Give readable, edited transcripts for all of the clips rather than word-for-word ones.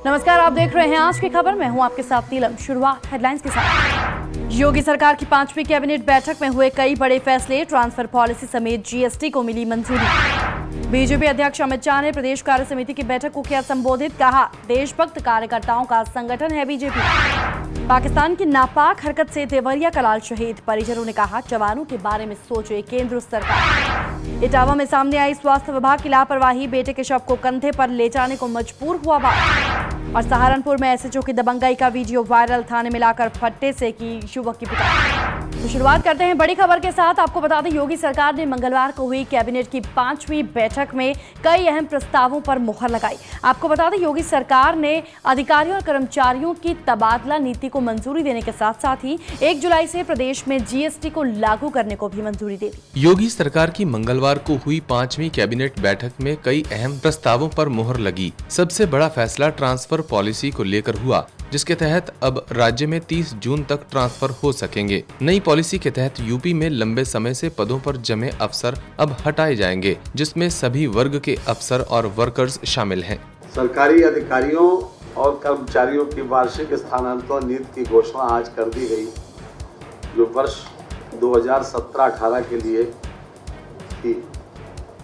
नमस्कार, आप देख रहे हैं आज की खबर। मैं हूं आपके साथ नीलम। शुरुआत हेडलाइंस के साथ। योगी सरकार की 5वीं कैबिनेट बैठक में हुए कई बड़े फैसले। ट्रांसफर पॉलिसी समेत जीएसटी को मिली मंजूरी। बीजेपी अध्यक्ष अमित शाह ने प्रदेश कार्य समिति की बैठक को किया संबोधित। कहा, देशभक्त कार्यकर्ताओं का संगठन है बीजेपी। पाकिस्तान की नापाक हरकत से देवरिया का लाल शहीद। परिजनों ने कहा, जवानों के बारे में सोचे केंद्र सरकार। इटावा में सामने आई स्वास्थ्य विभाग की लापरवाही। बेटे के शव को कंधे पर ले जाने को मजबूर हुआ बाप। और सहारनपुर में एसएचओ की दबंगई का वीडियो वायरल। थाने में लाकर फट्टे से की युवक की पिटाई। तो शुरुआत करते हैं बड़ी खबर के साथ। आपको बता दें, योगी सरकार ने मंगलवार को हुई कैबिनेट की 5वीं बैठक में कई अहम प्रस्तावों पर मुहर लगाई। आपको बता दें, योगी सरकार ने अधिकारियों और कर्मचारियों की तबादला नीति को मंजूरी देने के साथ साथ ही 1 जुलाई से प्रदेश में जीएसटी को लागू करने को भी मंजूरी दे दी। योगी सरकार की मंगलवार को हुई 5वीं कैबिनेट बैठक में कई अहम प्रस्तावों पर मुहर लगी। सबसे बड़ा फैसला ट्रांसफर पॉलिसी को लेकर हुआ, जिसके तहत अब राज्य में 30 जून तक ट्रांसफर हो सकेंगे। नई पॉलिसी के तहत यूपी में लंबे समय से पदों पर जमे अफसर अब हटाए जाएंगे, जिसमें सभी वर्ग के अफसर और वर्कर्स शामिल हैं। सरकारी अधिकारियों और कर्मचारियों की वार्षिक स्थानांतरण नीति की घोषणा आज कर दी गई, जो वर्ष 2017-18 के लिए थी।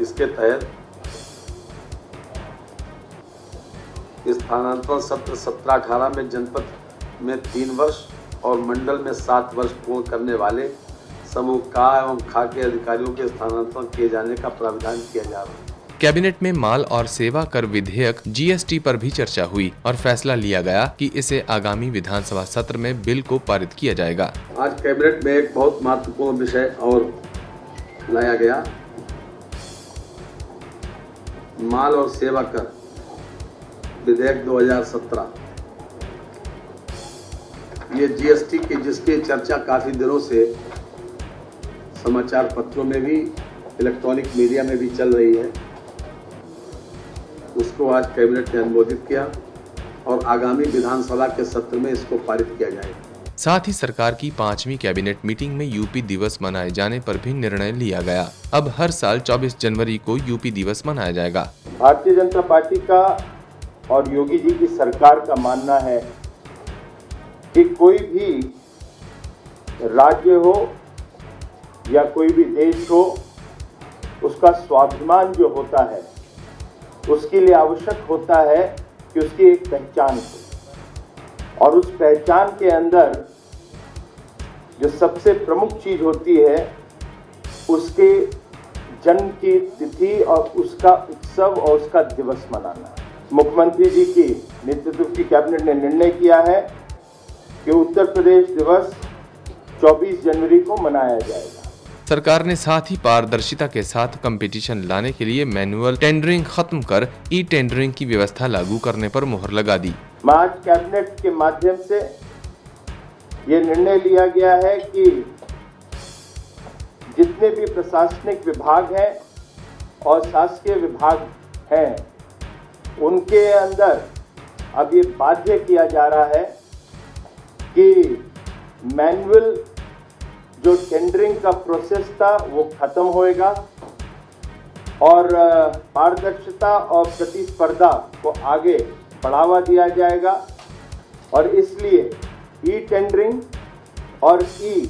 इसके तहत स्थानांतरण सत्र 17-18 में जनपद में 3 वर्ष और मंडल में 7 वर्ष पूर्ण करने वाले समूह का एवं खा के अधिकारियों के स्थानांतरण किए जाने का प्रावधान किया जा रहा है। कैबिनेट में माल और सेवा कर विधेयक जीएसटी पर भी चर्चा हुई और फैसला लिया गया कि इसे आगामी विधानसभा सत्र में बिल को पारित किया जाएगा। आज कैबिनेट में एक बहुत महत्वपूर्ण विषय और लाया गया। माल और सेवा कर विधेयक 2017। ये जीएसटी की जिसकी चर्चा काफी दिनों से समाचार पत्रों में भी, इलेक्ट्रॉनिक मीडिया में भी चल रही है, उसको आज कैबिनेट ने अनुमोदित किया और आगामी विधानसभा के सत्र में इसको पारित किया जाएगा। साथ ही सरकार की 5वीं कैबिनेट मीटिंग में यूपी दिवस मनाए जाने पर भी निर्णय लिया गया। अब हर साल 24 जनवरी को यूपी दिवस मनाया जाएगा। भारतीय जनता पार्टी का और योगी जी की सरकार का मानना है कि कोई भी राज्य हो या कोई भी देश हो, उसका स्वाभिमान जो होता है उसके लिए आवश्यक होता है कि उसकी एक पहचान हो, और उस पहचान के अंदर जो सबसे प्रमुख चीज होती है उसके जन्म की तिथि और उसका उत्सव और उसका दिवस मनाना। मुख्यमंत्री जी की नेतृत्व की कैबिनेट ने निर्णय किया है कि उत्तर प्रदेश दिवस 24 जनवरी को मनाया जाएगा। सरकार ने साथ ही पारदर्शिता के साथ कंपटीशन लाने के लिए मैनुअल टेंडरिंग खत्म कर ई टेंडरिंग की व्यवस्था लागू करने पर मुहर लगा दी। आज कैबिनेट के माध्यम से ये निर्णय लिया गया है कि जितने भी प्रशासनिक विभाग हैं और शासकीय विभाग हैं, उनके अंदर अब ये बाध्य किया जा रहा है कि मैनुअल जो टेंडरिंग का प्रोसेस था वो खत्म होएगा और पारदर्शिता और प्रतिस्पर्धा को आगे बढ़ावा दिया जाएगा, और इसलिए ई टेंडरिंग और ई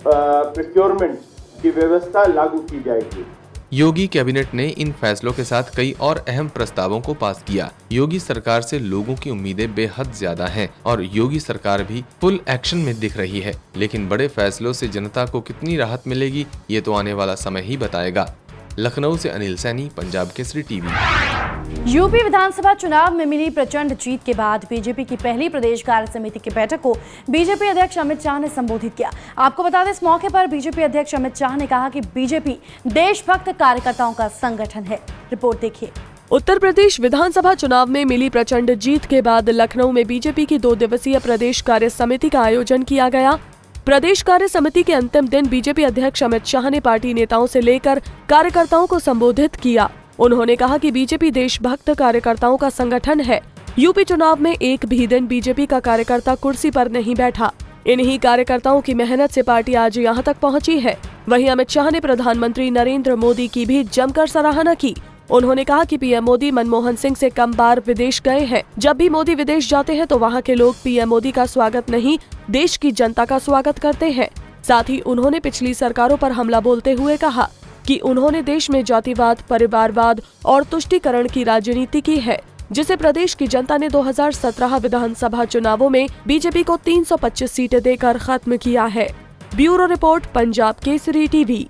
प्रोक्योरमेंट की व्यवस्था लागू की जाएगी। योगी कैबिनेट ने इन फैसलों के साथ कई और अहम प्रस्तावों को पास किया। योगी सरकार से लोगों की उम्मीदें बेहद ज्यादा हैं और योगी सरकार भी फुल एक्शन में दिख रही है, लेकिन बड़े फैसलों से जनता को कितनी राहत मिलेगी, ये तो आने वाला समय ही बताएगा। लखनऊ से अनिल सैनी, पंजाब केसरी टीवी। यूपी विधानसभा चुनाव में मिली प्रचंड जीत के बाद बीजेपी की पहली प्रदेश कार्य समिति की बैठक को बीजेपी अध्यक्ष अमित शाह ने संबोधित किया। आपको बता दें, इस मौके पर बीजेपी अध्यक्ष अमित शाह ने कहा कि बीजेपी देशभक्त कार्यकर्ताओं का संगठन है। रिपोर्ट देखिए। उत्तर प्रदेश विधानसभा चुनाव में मिली प्रचंड जीत के बाद लखनऊ में बीजेपी की 2 दिवसीय प्रदेश कार्य समिति का आयोजन किया गया। प्रदेश कार्य समिति के अंतिम दिन बीजेपी अध्यक्ष अमित शाह ने पार्टी नेताओं से लेकर कार्यकर्ताओं को संबोधित किया। उन्होंने कहा कि बीजेपी देशभक्त कार्यकर्ताओं का संगठन है। यूपी चुनाव में एक भी दिन बीजेपी का कार्यकर्ता कुर्सी पर नहीं बैठा। इन्हीं कार्यकर्ताओं की मेहनत से पार्टी आज यहां तक पहुंची है। वहीं अमित शाह ने प्रधानमंत्री नरेंद्र मोदी की भी जमकर सराहना की। उन्होंने कहा कि पीएम मोदी मनमोहन सिंह से कम बार विदेश गए हैं। जब भी मोदी विदेश जाते हैं तो वहाँ के लोग पीएम मोदी का स्वागत नहीं, देश की जनता का स्वागत करते हैं। साथ ही उन्होंने पिछली सरकारों पर हमला बोलते हुए कहा कि उन्होंने देश में जातिवाद, परिवारवाद और तुष्टीकरण की राजनीति की है, जिसे प्रदेश की जनता ने 2017 विधानसभा चुनावों में बीजेपी को 325 सीटें देकर खत्म किया है। Bureau report, Punjab Kesari TV.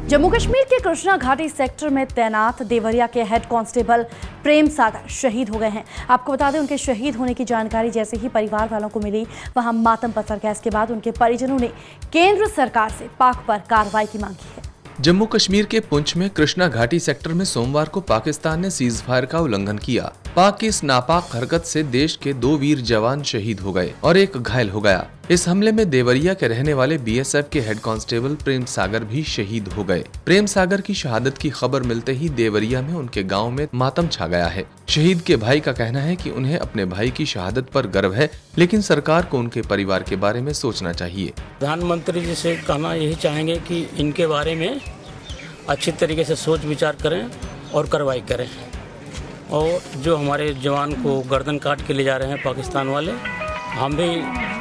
Jammu Kashmir के कृष्णा घाटी सेक्टर में तैनात देवरिया के हेड कांस्टेबल प्रेम सागर शहीद हो गए हैं। आपको बता दें, उनके शहीद होने की जानकारी जैसे ही परिवार वालों को मिली, वहां मातम पसर गया। इसके बाद उनके परिजनों ने केंद्र सरकार से पाक पर कार्रवाई की मांग की है। जम्मू कश्मीर के पुंछ में कृष्णा घाटी सेक्टर में सोमवार को पाकिस्तान ने सीज फायर का उल्लंघन किया। पाक की इस नापाक हरकत से देश के 2 वीर जवान शहीद हो गए और 1 घायल हो गया। इस हमले में देवरिया के रहने वाले बीएसएफ के हेड कांस्टेबल प्रेम सागर भी शहीद हो गए। प्रेम सागर की शहादत की खबर मिलते ही देवरिया में उनके गांव में मातम छा गया है। शहीद के भाई का कहना है कि उन्हें अपने भाई की शहादत पर गर्व है, लेकिन सरकार को उनके परिवार के बारे में सोचना चाहिए। प्रधानमंत्री जी से कहना यही चाहेंगे कि इनके बारे में अच्छी तरीके से सोच विचार करें और कार्रवाई करें, और जो हमारे जवान को गर्दन काट के ले जा रहे हैं पाकिस्तान वाले, हम भी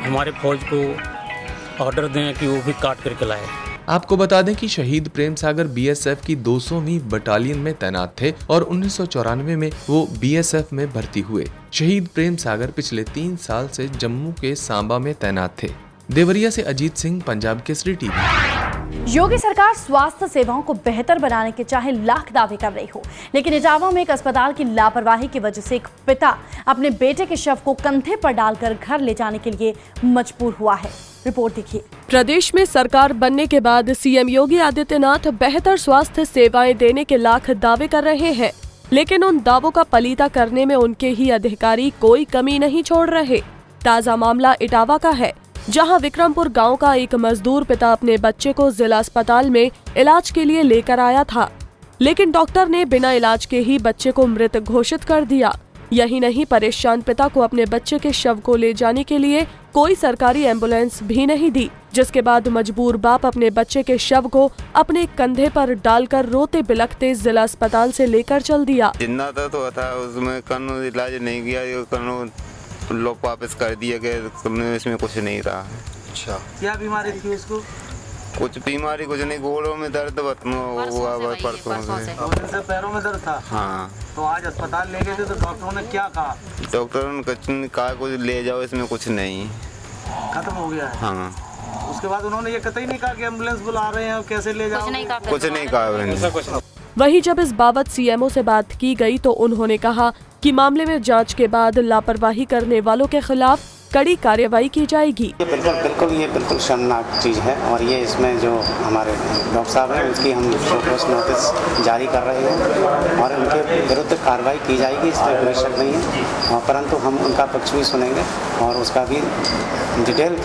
हमारे फौज को ऑर्डर दें कि वो भी काट करके लाए। आपको बता दें कि शहीद प्रेम सागर बीएसएफ की 200वीं बटालियन में तैनात थे और 1994 में वो बीएसएफ में भर्ती हुए। शहीद प्रेम सागर पिछले 3 साल से जम्मू के सांबा में तैनात थे। देवरिया से अजीत सिंह, पंजाब केसरी टीवी। योगी सरकार स्वास्थ्य सेवाओं को बेहतर बनाने के चाहे लाख दावे कर रही हो, लेकिन इटावा में एक अस्पताल की लापरवाही की वजह से एक पिता अपने बेटे के शव को कंधे पर डालकर घर ले जाने के लिए मजबूर हुआ है। रिपोर्ट देखिए। प्रदेश में सरकार बनने के बाद सीएम योगी आदित्यनाथ बेहतर स्वास्थ्य सेवाएं देने के लाख दावे कर रहे हैं, लेकिन उन दावों का पलीता करने में उनके ही अधिकारी कोई कमी नहीं छोड़ रहे। ताजा मामला इटावा का है, जहां विक्रमपुर गांव का एक मजदूर पिता अपने बच्चे को जिला अस्पताल में इलाज के लिए लेकर आया था, लेकिन डॉक्टर ने बिना इलाज के ही बच्चे को मृत घोषित कर दिया। यही नहीं, परेशान पिता को अपने बच्चे के शव को ले जाने के लिए कोई सरकारी एम्बुलेंस भी नहीं दी, जिसके बाद मजबूर बाप अपने बच्चे के शव को अपने कंधे पर डालकर रोते बिलखते जिला अस्पताल से लेकर चल दिया। जिन्ना तो था, उसमें कानून इलाज नहीं किया, कानून लोग वापस कर दिए गए, इसमें कुछ नहीं रहा। अच्छा, क्या बीमारी थी उसको? कुछ बीमारी कुछ नहीं, गोड़ों में दर्द हुआ परसों से पैरों में दर्द था। हाँ, तो आज अस्पताल ले गए थे तो डॉक्टरों ने क्या कहा? डॉक्टरों ने कहा कुछ ले जाओ, इसमें कुछ नहीं, खत्म हो गया है। हाँ, उसके बाद उन्होंने ये कतई नहीं कहा कि एम्बुलेंस बुला रहे हैं, कैसे ले जाओ? कुछ नहीं कहा। वहीं जब इस बाबत सीएमओ से बात की गई तो उन्होंने कहा कि मामले में जांच के बाद लापरवाही करने वालों के खिलाफ कड़ी कार्रवाई की जाएगी। ये बिल्कुल शर्मनाक चीज़ है, और ये इसमें जो हमारे डॉक्टर साहब हैं उसकी हम शोकॉज नोटिस जारी कर रहे हैं और उनके विरुद्ध कार्रवाई की जाएगी, इसमें कोई शक नहीं है। परंतु हम उनका पक्ष भी सुनेंगे और उसका भी डिटेल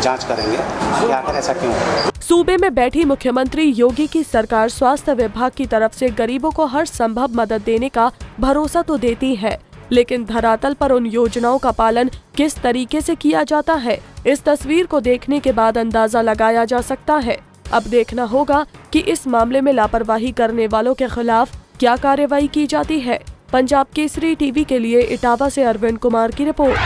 जांच करेंगे कि आखिर ऐसा क्यों है। सूबे में बैठी मुख्यमंत्री योगी की सरकार स्वास्थ्य विभाग की तरफ से गरीबों को हर संभव मदद देने का भरोसा तो देती है, लेकिन धरातल पर उन योजनाओं का पालन किस तरीके से किया जाता है, इस तस्वीर को देखने के बाद अंदाजा लगाया जा सकता है। अब देखना होगा कि इस मामले में लापरवाही करने वालों के खिलाफ क्या कार्रवाई की जाती है। पंजाब केसरी टीवी के लिए इटावा से अरविंद कुमार की रिपोर्ट।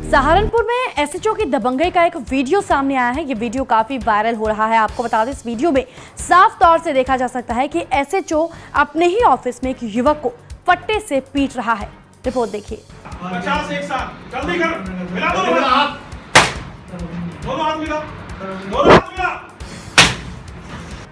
सहारनपुर में एसएचओ की दबंगई का एक वीडियो सामने आया है। ये वीडियो काफी वायरल हो रहा है। आपको बता दें, इस वीडियो में साफ तौर से देखा जा सकता है कि एसएचओ अपने ही ऑफिस में एक युवक को फट्टे से पीट रहा है। रिपोर्ट देखिए। 50 एक साथ जल्दी कर, मिला दो हाथ, दोनों हाथ मिला, दोनों हाथ मिला।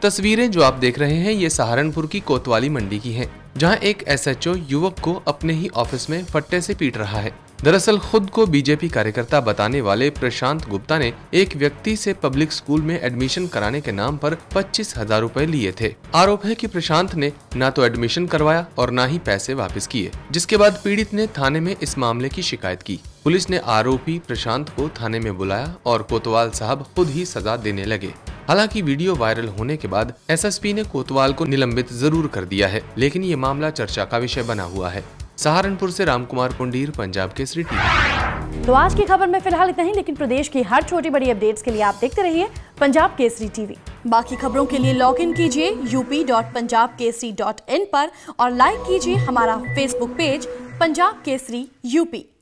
तस्वीरें जो आप देख रहे हैं ये सहारनपुर की कोतवाली मंडी की हैं, जहां एक एसएचओ युवक को अपने ही ऑफिस में फट्टे से पीट रहा है। दरअसल खुद को बीजेपी कार्यकर्ता बताने वाले प्रशांत गुप्ता ने एक व्यक्ति से पब्लिक स्कूल में एडमिशन कराने के नाम पर 25,000 रुपए लिए थे। आरोप है कि प्रशांत ने न तो एडमिशन करवाया और न ही पैसे वापस किए, जिसके बाद पीड़ित ने थाने में इस मामले की शिकायत की। पुलिस ने आरोपी प्रशांत को थाने में बुलाया और कोतवाल साहब खुद ही सजा देने लगे। हालांकि वीडियो वायरल होने के बाद एसएसपी ने कोतवाल को निलंबित जरूर कर दिया है, लेकिन ये मामला चर्चा का विषय बना हुआ है। सहारनपुर से रामकुमार पुंडीर, पंजाब केसरी टीवी। तो आज की खबर में फिलहाल इतना ही, लेकिन प्रदेश की हर छोटी बड़ी अपडेट्स के लिए आप देखते रहिए पंजाब केसरी टीवी। बाकी खबरों के लिए लॉग इन कीजिए up.punjabkesari.in पर और लाइक कीजिए हमारा Facebook page Punjab Kesari UP.